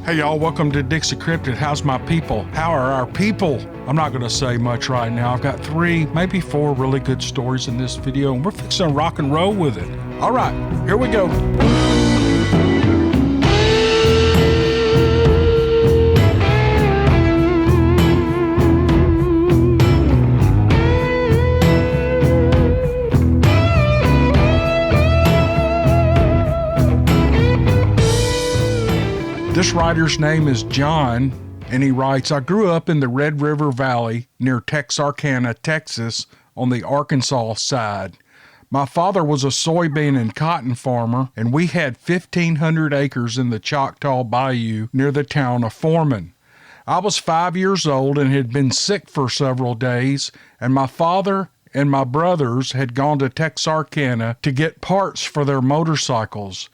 Hey y'all, welcome to Dixiecryptid. How's my people? How are our people? I'm not going to say much right now. I've got 3, maybe 4 really good stories in this video, and we're fixing to rock and roll with it. All right, here we go. This writer's name is John, and he writes, I grew up in the Red River Valley near Texarkana, Texas, on the Arkansas side. My father was a soybean and cotton farmer, and we had 1,500 acres in the Choctaw Bayou near the town of Foreman. I was 5 years old and had been sick for several days, and my father and my brothers had gone to Texarkana to get parts for their motorcycles.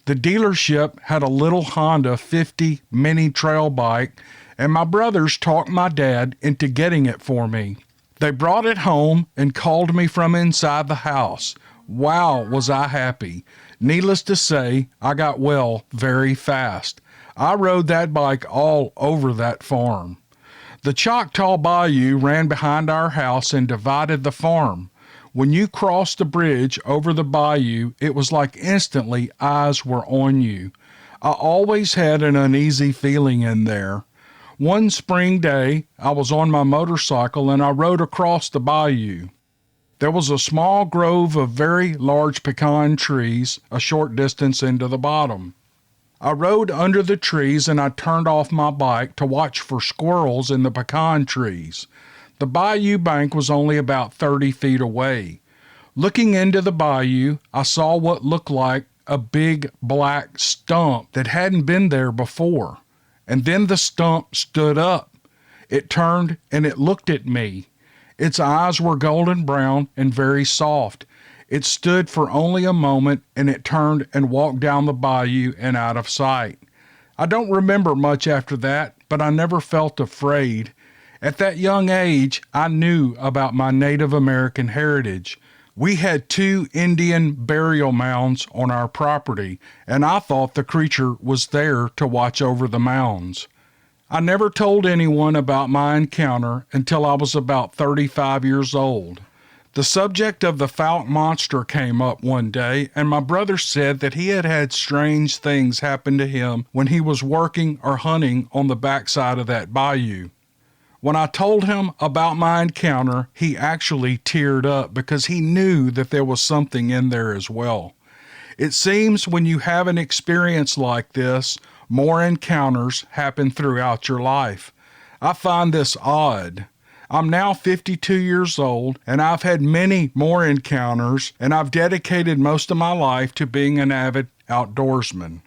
The dealership had a little Honda 50 mini trail bike, and my brothers talked my dad into getting it for me. They brought it home and called me from inside the house. Wow, was I happy. Needless to say, I got well very fast. I rode that bike all over that farm. The Choctaw Bayou ran behind our house and divided the farm. When you crossed the bridge over the bayou, it was like instantly eyes were on you. I always had an uneasy feeling in there. One spring day, I was on my motorcycle and I rode across the bayou. There was a small grove of very large pecan trees a short distance into the bottom. I rode under the trees and I turned off my bike to watch for squirrels in the pecan trees. The bayou bank was only about 30 feet away. Looking into the bayou, I saw what looked like a big black stump that hadn't been there before. And then the stump stood up. It turned and it looked at me. Its eyes were golden brown and very soft. It stood for only a moment and it turned and walked down the bayou and out of sight. I don't remember much after that, but I never felt afraid. At that young age, I knew about my Native American heritage. We had 2 Indian burial mounds on our property, and I thought the creature was there to watch over the mounds. I never told anyone about my encounter until I was about 35 years old. The subject of the Fouke monster came up one day, and my brother said that he had had strange things happen to him when he was working or hunting on the backside of that bayou. When I told him about my encounter, he actually teared up because he knew that there was something in there as well. It seems when you have an experience like this, more encounters happen throughout your life. I find this odd. I'm now 52 years old, and I've had many more encounters, and I've dedicated most of my life to being an avid outdoorsman.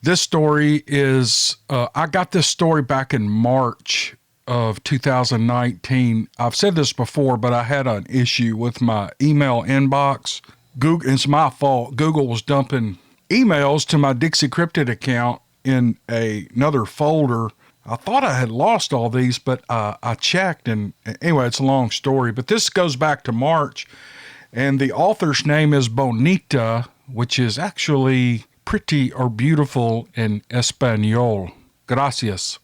This story is, I got this story back in March of 2019. I've said this before, but I had an issue with my email inbox. It's my fault. Google was dumping emails to my dixiecryptid account in another folder. I thought I had lost all these, but I checked, and anyway, it's a long story. But this goes back to March, and the author's name is Bonita, which is actually pretty or beautiful in Espanol. Gracias.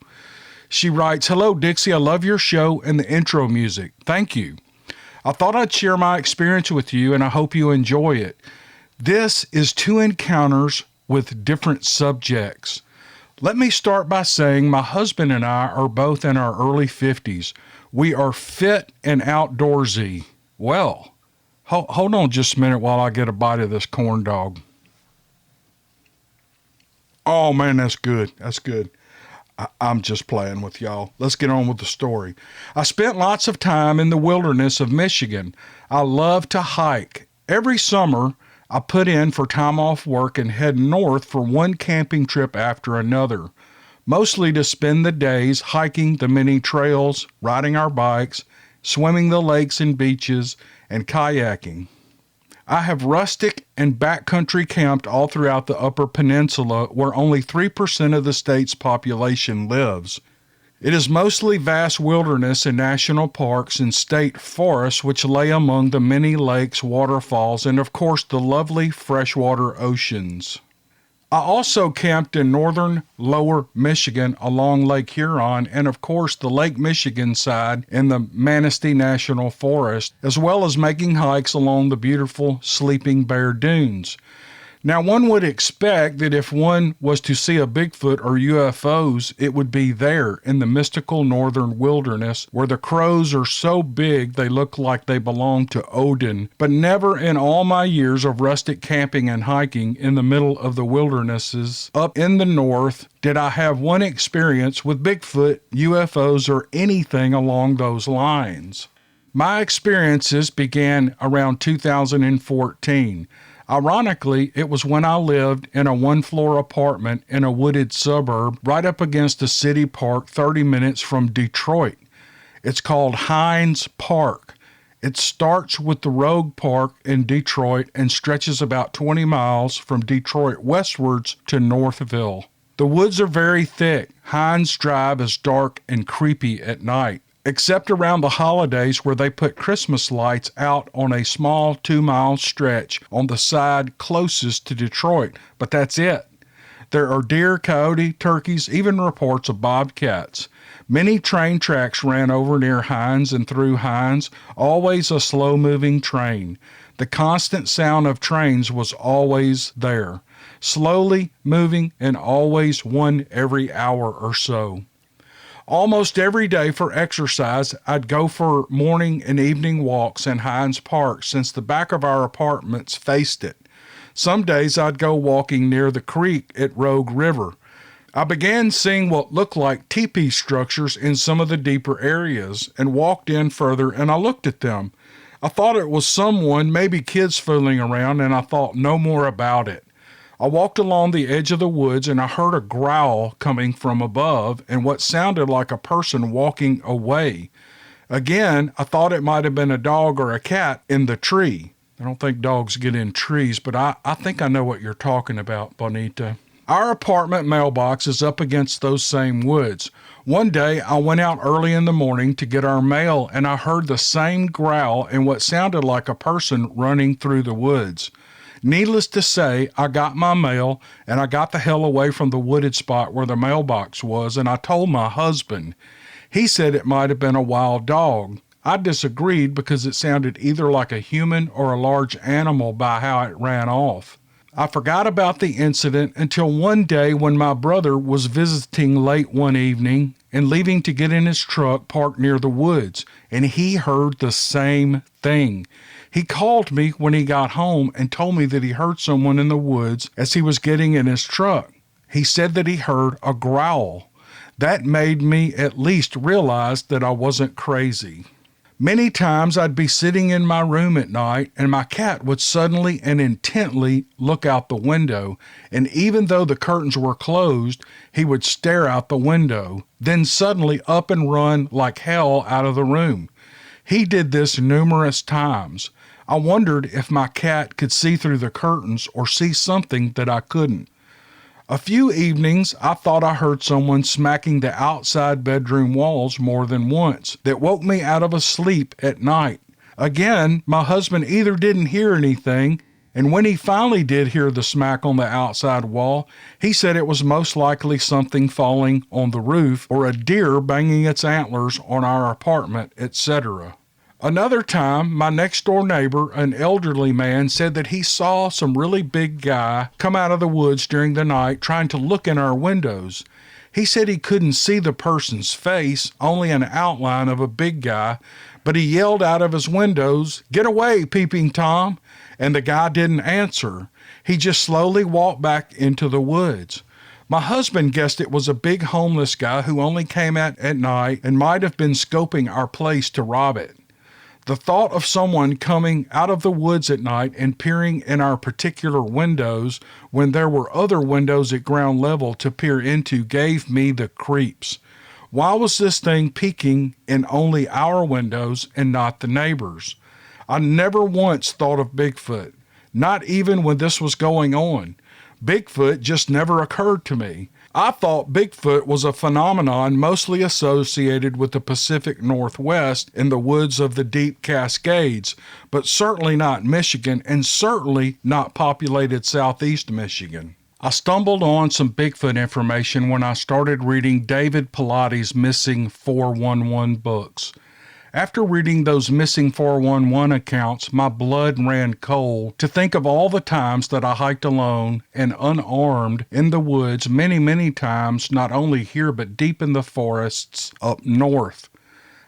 She writes, Hello, Dixie. I love your show and the intro music. Thank you. I thought I'd share my experience with you, and I hope you enjoy it. This is 2 encounters with different subjects. Let me start by saying my husband and I are both in our early 50s. We are fit and outdoorsy. Well, hold on just a minute while I get a bite of this corn dog. Oh, man, that's good. That's good. I'm just playing with y'all. Let's get on with the story. I spent lots of time in the wilderness of Michigan. I love to hike. Every summer, I put in for time off work and head north for one camping trip after another, mostly to spend the days hiking the many trails, riding our bikes, swimming the lakes and beaches, and kayaking. I have rustic and backcountry camped all throughout the Upper Peninsula where only 3% of the state's population lives. It is mostly vast wilderness and national parks and state forests which lay among the many lakes, waterfalls, and of course the lovely freshwater oceans. I also camped in northern lower Michigan along Lake Huron and, of course, the Lake Michigan side in the Manistee National Forest, as well as making hikes along the beautiful Sleeping Bear Dunes. Now, one would expect that if one was to see a Bigfoot or UFOs, it would be there in the mystical northern wilderness where the crows are so big they look like they belong to Odin. But never in all my years of rustic camping and hiking in the middle of the wildernesses up in the north did I have one experience with Bigfoot, UFOs, or anything along those lines. My experiences began around 2014. Ironically, it was when I lived in a one-floor apartment in a wooded suburb right up against a city park 30 minutes from Detroit. It's called Hines Park. It starts with the Rogue Park in Detroit and stretches about 20 miles from Detroit westwards to Northville. The woods are very thick. Hines Drive is dark and creepy at night, except around the holidays where they put Christmas lights out on a small 2-mile stretch on the side closest to Detroit, but that's it. There are deer, coyote, turkeys, even reports of bobcats. Many train tracks ran over near Hines and through Hines, always a slow-moving train. The constant sound of trains was always there, slowly moving and always one every hour or so. Almost every day for exercise, I'd go for morning and evening walks in Hines Park since the back of our apartments faced it. Some days I'd go walking near the creek at Rogue River. I began seeing what looked like teepee structures in some of the deeper areas and walked in further and I looked at them. I thought it was someone, maybe kids fooling around, and I thought no more about it. I walked along the edge of the woods and I heard a growl coming from above and what sounded like a person walking away. Again, I thought it might have been a dog or a cat in the tree. I don't think dogs get in trees, but I think I know what you're talking about, Bonita. Our apartment mailbox is up against those same woods. One day I went out early in the morning to get our mail and I heard the same growl and what sounded like a person running through the woods. Needless to say, I got my mail and I got the hell away from the wooded spot where the mailbox was and I told my husband. He said it might have been a wild dog. I disagreed because it sounded either like a human or a large animal by how it ran off. I forgot about the incident until one day when my brother was visiting late one evening and leaving to get in his truck parked near the woods, and he heard the same thing. He called me when he got home and told me that he heard someone in the woods as he was getting in his truck. He said that he heard a growl. That made me at least realize that I wasn't crazy. Many times I'd be sitting in my room at night and my cat would suddenly and intently look out the window, and even though the curtains were closed, he would stare out the window, then suddenly up and run like hell out of the room. He did this numerous times. I wondered if my cat could see through the curtains or see something that I couldn't. A few evenings, I thought I heard someone smacking the outside bedroom walls more than once that woke me out of a sleep at night. Again, my husband either didn't hear anything, and when he finally did hear the smack on the outside wall, he said it was most likely something falling on the roof or a deer banging its antlers on our apartment, etc. Another time, my next-door neighbor, an elderly man, said that he saw some really big guy come out of the woods during the night trying to look in our windows. He said he couldn't see the person's face, only an outline of a big guy, but he yelled out of his windows, "Get away, Peeping Tom!" and the guy didn't answer. He just slowly walked back into the woods. My husband guessed it was a big homeless guy who only came out at night and might have been scoping our place to rob it. The thought of someone coming out of the woods at night and peering in our particular windows when there were other windows at ground level to peer into gave me the creeps. Why was this thing peeking in only our windows and not the neighbors'? I never once thought of Bigfoot, not even when this was going on. Bigfoot just never occurred to me. I thought Bigfoot was a phenomenon mostly associated with the Pacific Northwest in the woods of the deep Cascades, but certainly not Michigan and certainly not populated southeast Michigan. I stumbled on some Bigfoot information when I started reading David Pilates' Missing 411 books. After reading those Missing 411 accounts, my blood ran cold to think of all the times that I hiked alone and unarmed in the woods many times, not only here but deep in the forests up north.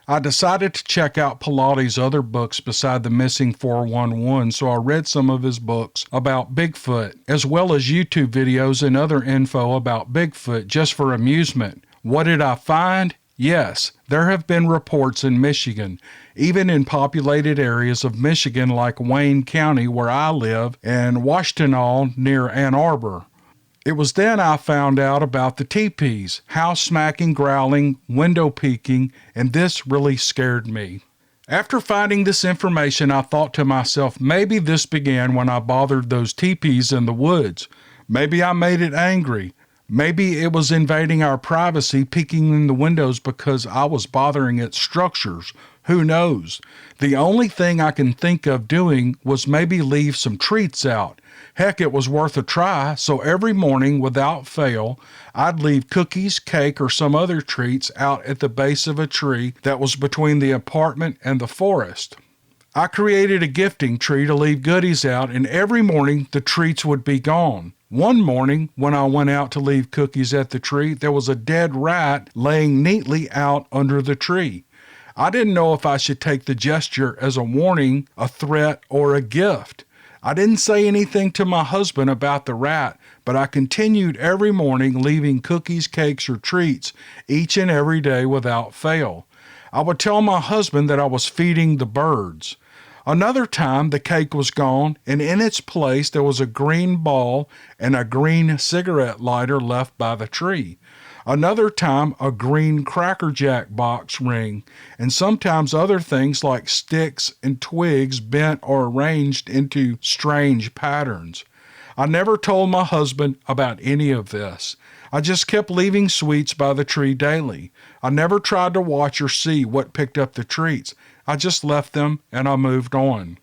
I decided to check out Pilates' other books beside the Missing 411, so I read some of his books about Bigfoot, as well as YouTube videos and other info about Bigfoot just for amusement. What did I find? Yes, there have been reports in Michigan, even in populated areas of Michigan like Wayne County where I live and Washtenaw near Ann Arbor. It was then I found out about the teepees, house smacking, growling, window peeking, and this really scared me. After finding this information, I thought to myself, maybe this began when I bothered those teepees in the woods. Maybe I made it angry. Maybe it was invading our privacy, peeking in the windows because I was bothering its structures. Who knows? The only thing I can think of doing was maybe leave some treats out. Heck, it was worth a try, so every morning, without fail, I'd leave cookies, cake, or some other treats out at the base of a tree that was between the apartment and the forest. I created a gifting tree to leave goodies out, and every morning the treats would be gone. One morning, when I went out to leave cookies at the tree, there was a dead rat laying neatly out under the tree. I didn't know if I should take the gesture as a warning, a threat, or a gift. I didn't say anything to my husband about the rat, but I continued every morning leaving cookies, cakes, or treats each and every day without fail. I would tell my husband that I was feeding the birds. Another time, the cake was gone, and in its place there was a green ball and a green cigarette lighter left by the tree. Another time, a green Cracker Jack box ring, and sometimes other things like sticks and twigs bent or arranged into strange patterns. I never told my husband about any of this. I just kept leaving sweets by the tree daily. I never tried to watch or see what picked up the treats. I just left them and I moved on.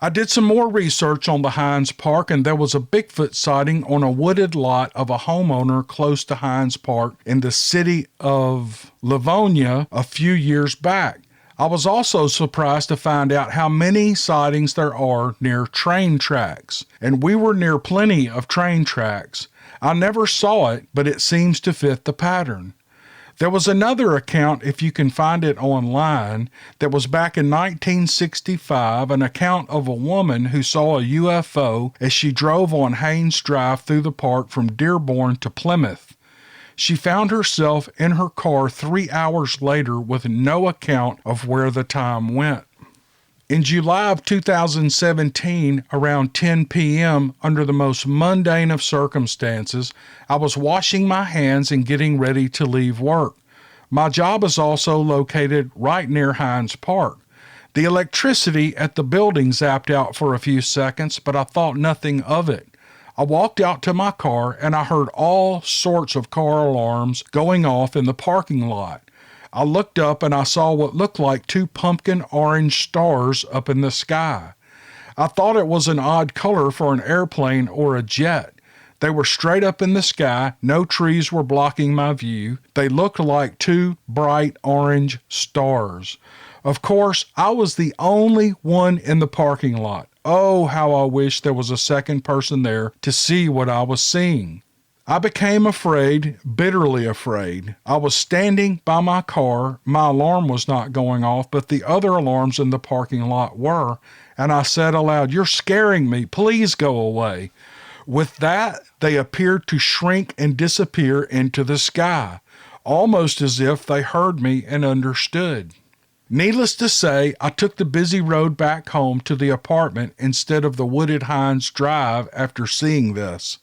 I did some more research on the Hines Park, and there was a Bigfoot sighting on a wooded lot of a homeowner close to Hines Park in the city of Livonia a few years back. I was also surprised to find out how many sightings there are near train tracks, and we were near plenty of train tracks. I never saw it, but it seems to fit the pattern. There was another account, if you can find it online, that was back in 1965, an account of a woman who saw a UFO as she drove on Haynes Drive through the park from Dearborn to Plymouth. She found herself in her car 3 hours later with no account of where the time went. In July of 2017, around 10 p.m., under the most mundane of circumstances, I was washing my hands and getting ready to leave work. My job is also located right near Hines Park. The electricity at the building zapped out for a few seconds, but I thought nothing of it. I walked out to my car and I heard all sorts of car alarms going off in the parking lot. I looked up and I saw what looked like 2 pumpkin orange stars up in the sky. I thought it was an odd color for an airplane or a jet. They were straight up in the sky, no trees were blocking my view. They looked like 2 bright orange stars. Of course, I was the only one in the parking lot. Oh, how I wish there was a second person there to see what I was seeing. I became afraid, bitterly afraid. I was standing by my car. My alarm was not going off, but the other alarms in the parking lot were, and I said aloud, "You're scaring me. Please go away." With that, they appeared to shrink and disappear into the sky, almost as if they heard me and understood. Needless to say, I took the busy road back home to the apartment instead of the wooded Hines Drive after seeing this.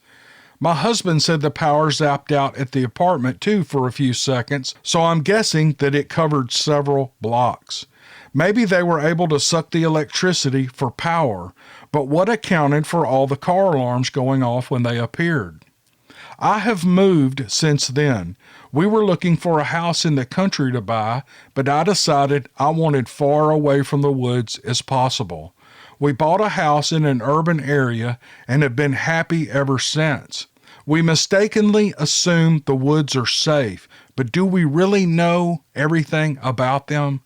My husband said the power zapped out at the apartment too for a few seconds, so I'm guessing that it covered several blocks. Maybe they were able to suck the electricity for power, but what accounted for all the car alarms going off when they appeared? I have moved since then. We were looking for a house in the country to buy, but I decided I wanted far away from the woods as possible. We bought a house in an urban area and have been happy ever since. We mistakenly assume the woods are safe, but do we really know everything about them?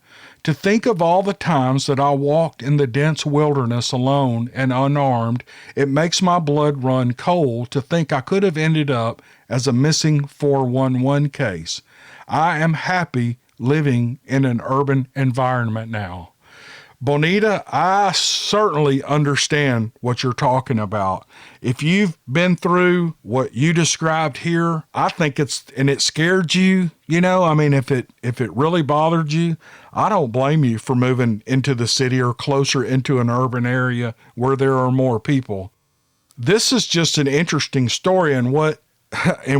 To think of all the times that I walked in the dense wilderness alone and unarmed, it makes my blood run cold to think I could have ended up as a missing 411 case. I am happy living in an urban environment now. Bonita, I certainly understand what you're talking about. If you've been through what you described here, I think it scared you, if it really bothered you, I don't blame you for moving into the city or closer into an urban area where there are more people. This is just an interesting story, and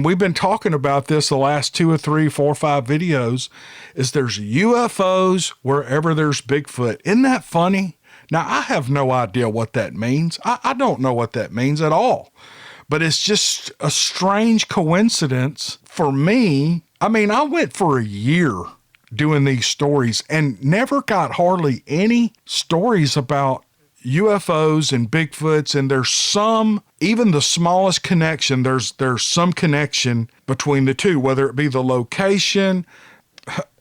we've been talking about this the last 2 or 3, 4 or 5 videos, is there's UFOs wherever there's Bigfoot. Isn't that funny? Now, I have no idea what that means. I don't know what that means at all. But it's just a strange coincidence for me. I went for a year doing these stories and never got hardly any stories about UFOs and Bigfoots, and there's some, even the smallest connection, there's some connection between the two, whether it be the location,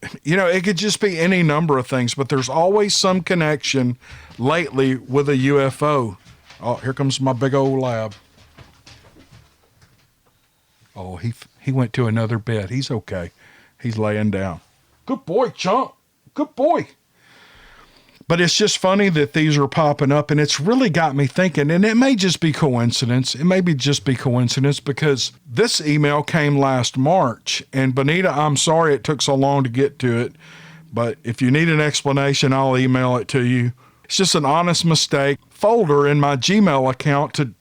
it could just be any number of things, but there's always some connection lately with a UFO. Oh, here comes my big old lab. Oh, he went to another bed. He's okay. He's laying down. Good boy, Chump. Good boy. But it's just funny that these are popping up, and it's really got me thinking, and it may just be coincidence. It may just be coincidence because this email came last March, and Bonita, I'm sorry it took so long to get to it, but if you need an explanation, I'll email it to you. It's just an honest mistake folder in my Gmail account to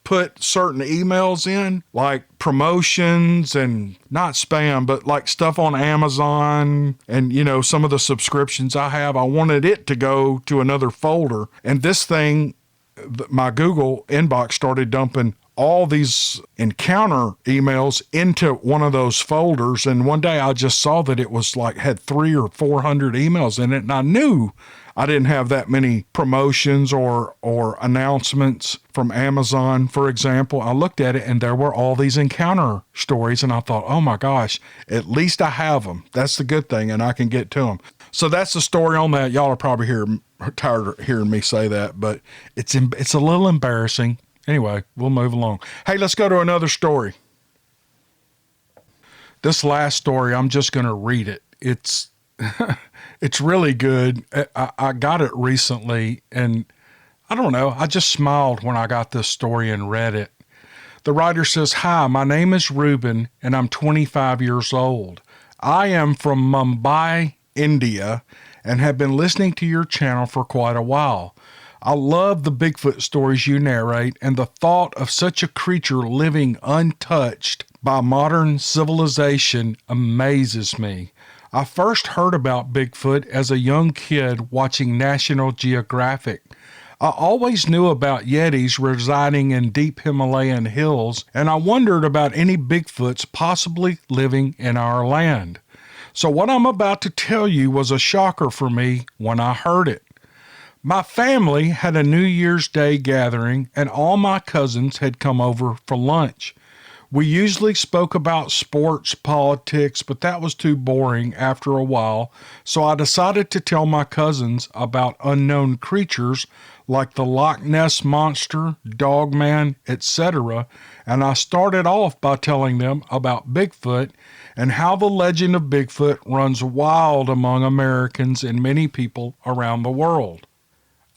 put certain emails in, like promotions and not spam, but like stuff on Amazon and, some of the subscriptions I have. I wanted it to go to another folder. And this thing, my Google inbox started dumping all these encounter emails into one of those folders. And one day I just saw that it was had 300 or 400 emails in it. And I knew I didn't have that many promotions or announcements from Amazon, for example. I looked at it and there were all these encounter stories, and I thought, oh my gosh, at least I have them. That's the good thing, and I can get to them. So that's the story on that. Y'all are probably tired of hearing me say that, but it's a little embarrassing. Anyway, we'll move along. Hey, let's go to another story. This last story, I'm just going to read it. It's really good. I got it recently, and I don't know, I just smiled when I got this story and read it. The writer says, "Hi, my name is Ruben, and I'm 25 years old. I am from Mumbai, India, and have been listening to your channel for quite a while. I love the Bigfoot stories you narrate, and the thought of such a creature living untouched by modern civilization amazes me. I first heard about Bigfoot as a young kid watching National Geographic. I always knew about Yetis residing in deep Himalayan hills, and I wondered about any Bigfoots possibly living in our land. So what I'm about to tell you was a shocker for me when I heard it. My family had a New Year's Day gathering, and all my cousins had come over for lunch. We usually spoke about sports, politics, but that was too boring after a while, so I decided to tell my cousins about unknown creatures like the Loch Ness Monster, Dogman, etc., and I started off by telling them about Bigfoot and how the legend of Bigfoot runs wild among Americans and many people around the world.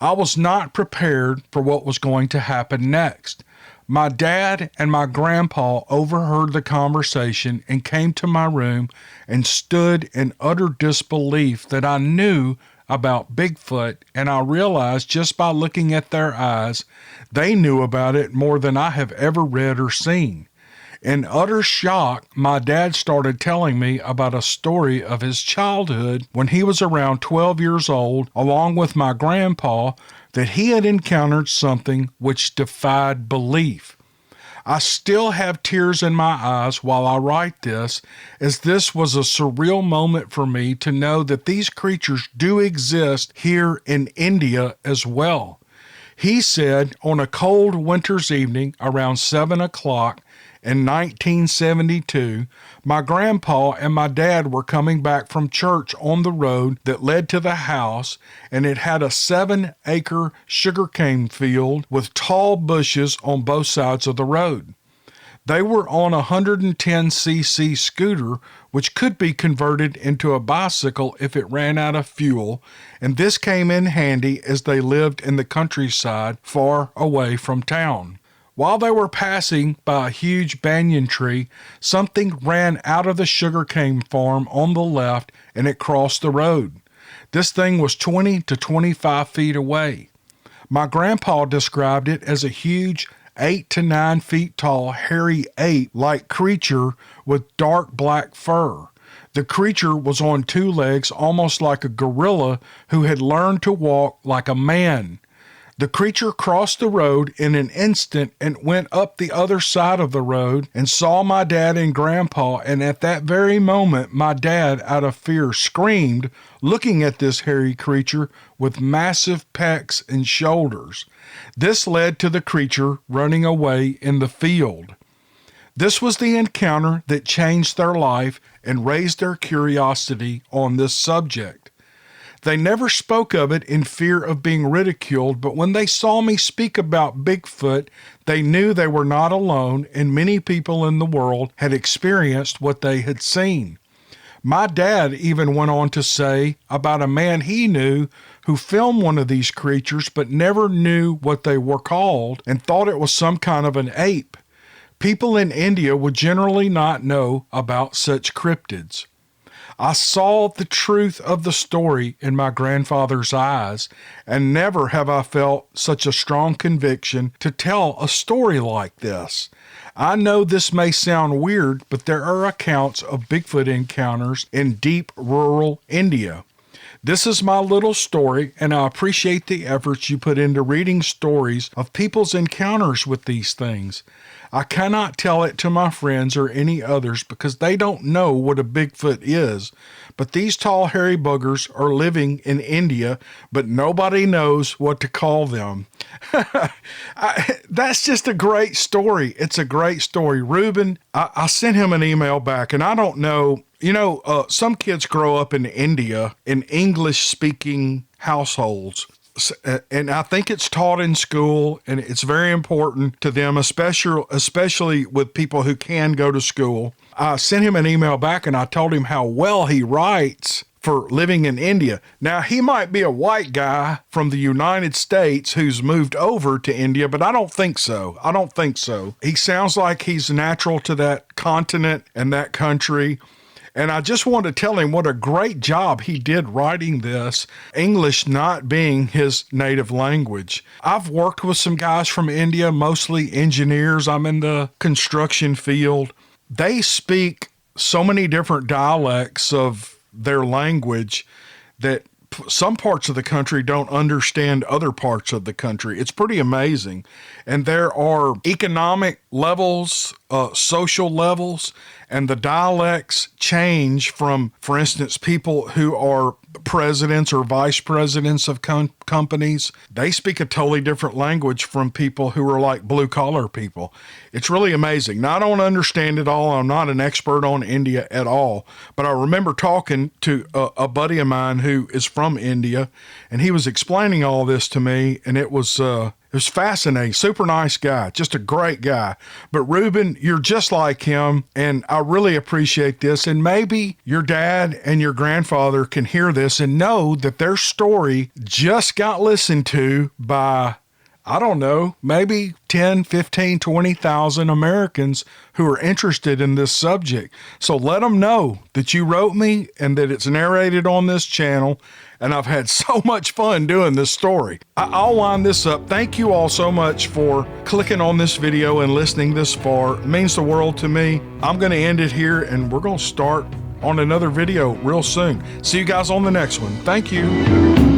I was not prepared for what was going to happen next. My dad and my grandpa overheard the conversation and came to my room and stood in utter disbelief that I knew about Bigfoot, and I realized just by looking at their eyes, they knew about it more than I have ever read or seen. In utter shock, my dad started telling me about a story of his childhood when he was around 12 years old, along with my grandpa, that he had encountered something which defied belief. I still have tears in my eyes while I write this, as this was a surreal moment for me to know that these creatures do exist here in India as well. He said on a cold winter's evening around 7 o'clock, in 1972, my grandpa and my dad were coming back from church on the road that led to the house, and it had a 7-acre sugarcane field with tall bushes on both sides of the road. They were on a 110cc scooter, which could be converted into a bicycle if it ran out of fuel, and this came in handy as they lived in the countryside far away from town. While they were passing by a huge banyan tree, something ran out of the sugarcane farm on the left and it crossed the road. This thing was 20 to 25 feet away. My grandpa described it as a huge 8 to 9 feet tall, hairy ape-like creature with dark black fur. The creature was on 2 legs, almost like a gorilla who had learned to walk like a man. The creature crossed the road in an instant and went up the other side of the road and saw my dad and grandpa, and at that very moment, my dad, out of fear, screamed, looking at this hairy creature with massive pecs and shoulders. This led to the creature running away in the field. This was the encounter that changed their life and raised their curiosity on this subject. They never spoke of it in fear of being ridiculed, but when they saw me speak about Bigfoot, they knew they were not alone, and many people in the world had experienced what they had seen. My dad even went on to say about a man he knew who filmed one of these creatures but never knew what they were called and thought it was some kind of an ape. People in India would generally not know about such cryptids. I saw the truth of the story in my grandfather's eyes, and never have I felt such a strong conviction to tell a story like this. I know this may sound weird, but there are accounts of Bigfoot encounters in deep rural India. This is my little story, and I appreciate the efforts you put into reading stories of people's encounters with these things. I cannot tell it to my friends or any others because they don't know what a Bigfoot is, but these tall hairy buggers are living in India, but nobody knows what to call them. That's just a great story. It's a great story. Reuben, I sent him an email back, and I don't know, some kids grow up in India in English-speaking households. And I think it's taught in school, and it's very important to them, especially with people who can go to school. I sent him an email back, and I told him how well he writes for living in India. Now, he might be a white guy from the United States who's moved over to India, but I don't think so. He sounds like he's natural to that continent and that country. And I just want to tell him what a great job he did writing this, English not being his native language. I've worked with some guys from India, mostly engineers. I'm in the construction field. They speak so many different dialects of their language that some parts of the country don't understand other parts of the country. It's pretty amazing. And there are economic levels, social levels, and the dialects change from, for instance, people who are presidents or vice presidents of companies. They speak a totally different language from people who are like blue collar people. It's really amazing. Now, I don't understand it all. I'm not an expert on India at all, but I remember talking to a buddy of mine who is from India, and he was explaining all this to me, and it was fascinating. Super nice guy, just a great guy. But Reuben, you're just like him, and I really appreciate this. And maybe your dad and your grandfather can hear this and know that their story just got listened to by, I don't know, maybe 10, 15, 20,000 Americans who are interested in this subject. So let them know that you wrote me and that it's narrated on this channel. And I've had so much fun doing this story. I'll wind this up. Thank you all so much for clicking on this video and listening this far. It means the world to me. I'm going to end it here, and we're going to start on another video real soon. See you guys on the next one. Thank you.